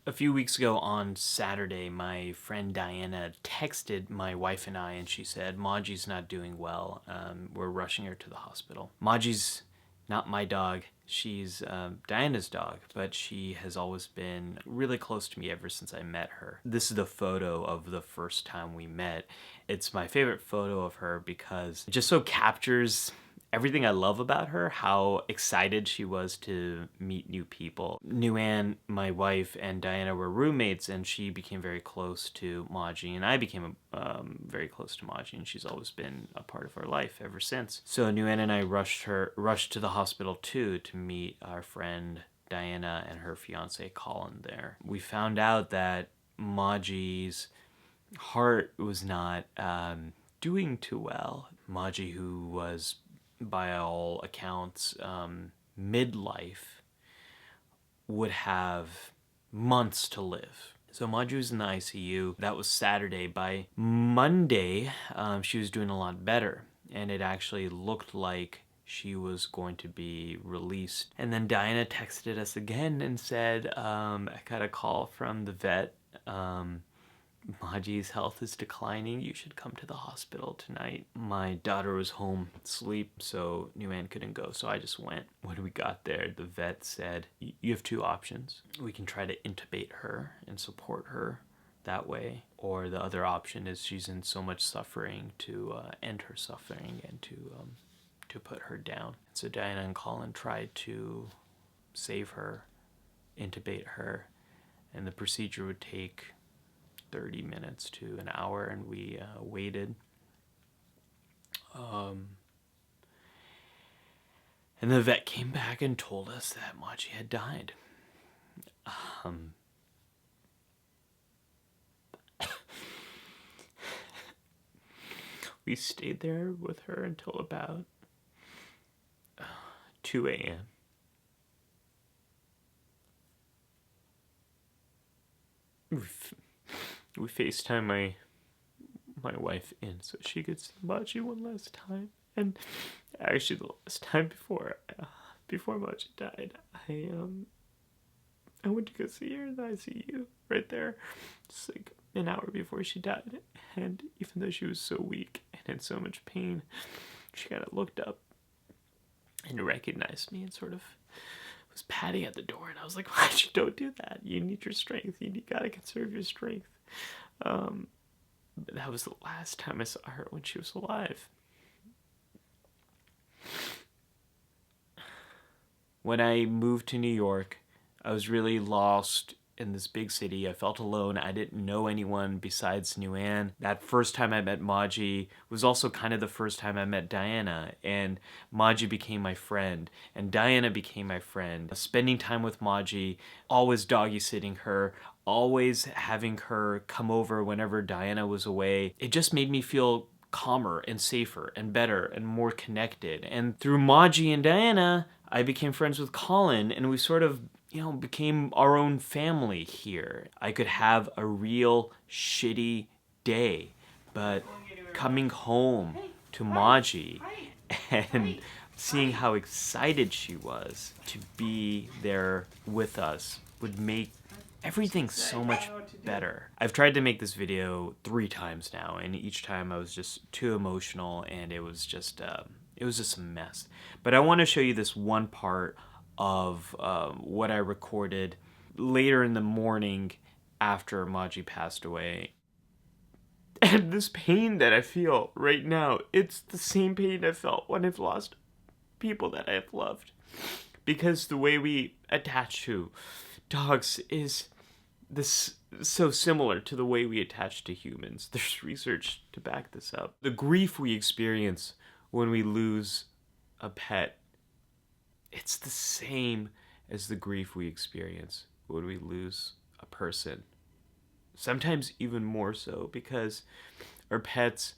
A few weeks ago on Saturday, my friend Diana texted my wife and I, and she said, Maji's not doing well. We're rushing her to the hospital. Maji's not my dog. She's Diana's dog, but she has always been really close to me ever since I met her. This is the photo of the first time we met. It's my favorite photo of her because it just so captures everything I love about her, how excited she was to meet new people. Nguyen, my wife, and Diana were roommates, and she became very close to Maji, and I became very close to Maji, and she's always been a part of our life ever since. So Nguyen and I rushed to the hospital too to meet our friend Diana and her fiance Colin there. We found out that Maji's heart was not doing too well. Maji, who was by all accounts midlife, would have months to live. So Maji was in the ICU. That was Saturday. By Monday, she was doing a lot better, and it actually looked like she was going to be released. And then Diana texted us again and said, I got a call from the vet. Maji's health is declining. You should come to the hospital tonight. My daughter was home asleep, so Nguyen couldn't go, so I just went. When we got there, the vet said, you have two options. We can try to intubate her and support her that way, or the other option is she's in so much suffering to end her suffering and to put her down. So Diana and Colin tried to save her, intubate her, and the procedure would take 30 minutes to an hour, and we waited. And the vet came back and told us that Maji had died. We stayed there with her until about 2 a.m. We FaceTime my wife in so she could see Maji one last time. And actually the last time before Maji died, I went to go see her in the ICU right there, just like an hour before she died. And even though she was so weak and in so much pain, she kind of looked up and recognized me and sort of was patting at the door. And I was like, Maji, don't do that. You need your strength. You gotta conserve your strength. But that was the last time I saw her when she was alive. When I moved to New York, I was really lost in this big city. I felt alone. I didn't know anyone besides Nguyen. That first time I met Maji was also kind of the first time I met Diana, and Maji became my friend, and Diana became my friend. Spending time with Maji, always doggy sitting her, always having her come over whenever Diana was away, it just made me feel calmer and safer and better and more connected. And through Maji and Diana, I became friends with Colin, and we sort of became our own family here. I could have a real shitty day, but coming home to Maji and seeing how excited she was to be there with us would make everything so much better. I've tried to make this video 3 times now, and each time I was just too emotional, and it was just a mess. But I want to show you this one part of what I recorded later in the morning after Maji passed away. And this pain that I feel right now, it's the same pain I felt when I've lost people that I've loved. Because the way we attach to dogs is this so similar to the way we attach to humans. There's research to back this up. The grief we experience when we lose a pet, it's the same as the grief we experience when we lose a person. Sometimes even more so, because our pets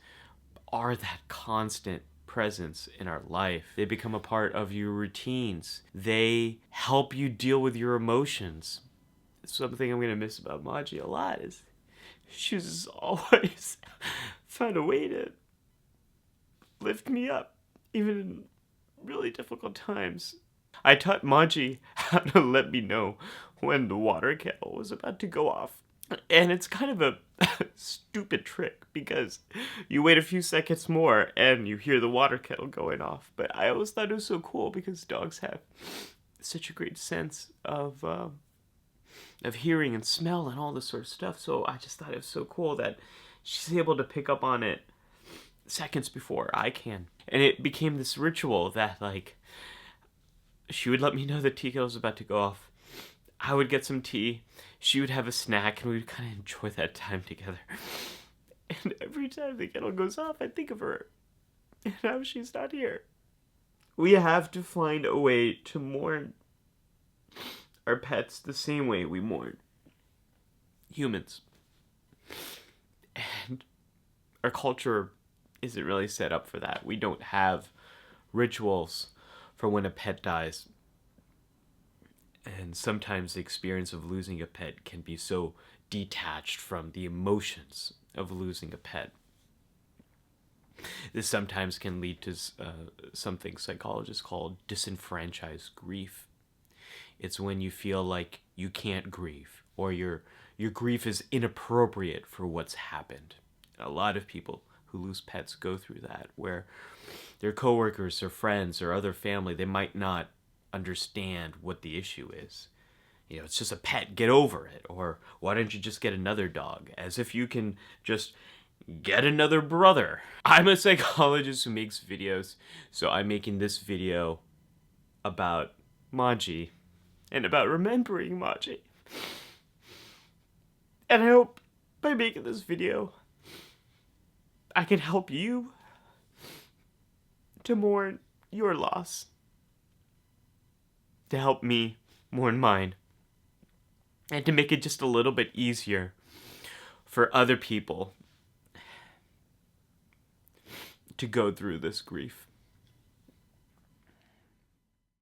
are that constant presence in our life. They become a part of your routines. They help you deal with your emotions. Something I'm going to miss about Maji a lot is she was always found a way to lift me up, even in really difficult times. I taught Maji how to let me know when the water kettle was about to go off. And it's kind of a stupid trick because you wait a few seconds more and you hear the water kettle going off. But I always thought it was so cool because dogs have such a great sense of hearing and smell and all this sort of stuff. So I just thought it was so cool that she's able to pick up on it seconds before I can. And it became this ritual that, like, she would let me know the tea kettle was about to go off. I would get some tea. She would have a snack, and we would kind of enjoy that time together. And every time the kettle goes off, I think of her. And now she's not here. We have to find a way to mourn our pets the same way we mourn humans. And our culture isn't really set up for that. We don't have rituals for when a pet dies. And sometimes the experience of losing a pet can be so detached from the emotions of losing a pet. This sometimes can lead to something psychologists call disenfranchised grief. It's when you feel like you can't grieve, or your grief is inappropriate for what's happened. A lot of people who lose pets go through that, where their coworkers or friends or other family, they might not understand what the issue is. You know, it's just a pet, get over it. Or why don't you just get another dog? As if you can just get another brother. I'm a psychologist who makes videos, so I'm making this video about Maji and about remembering Maji. And I hope by making this video, I can help you to mourn your loss, to help me mourn mine, and to make it just a little bit easier for other people to go through this grief.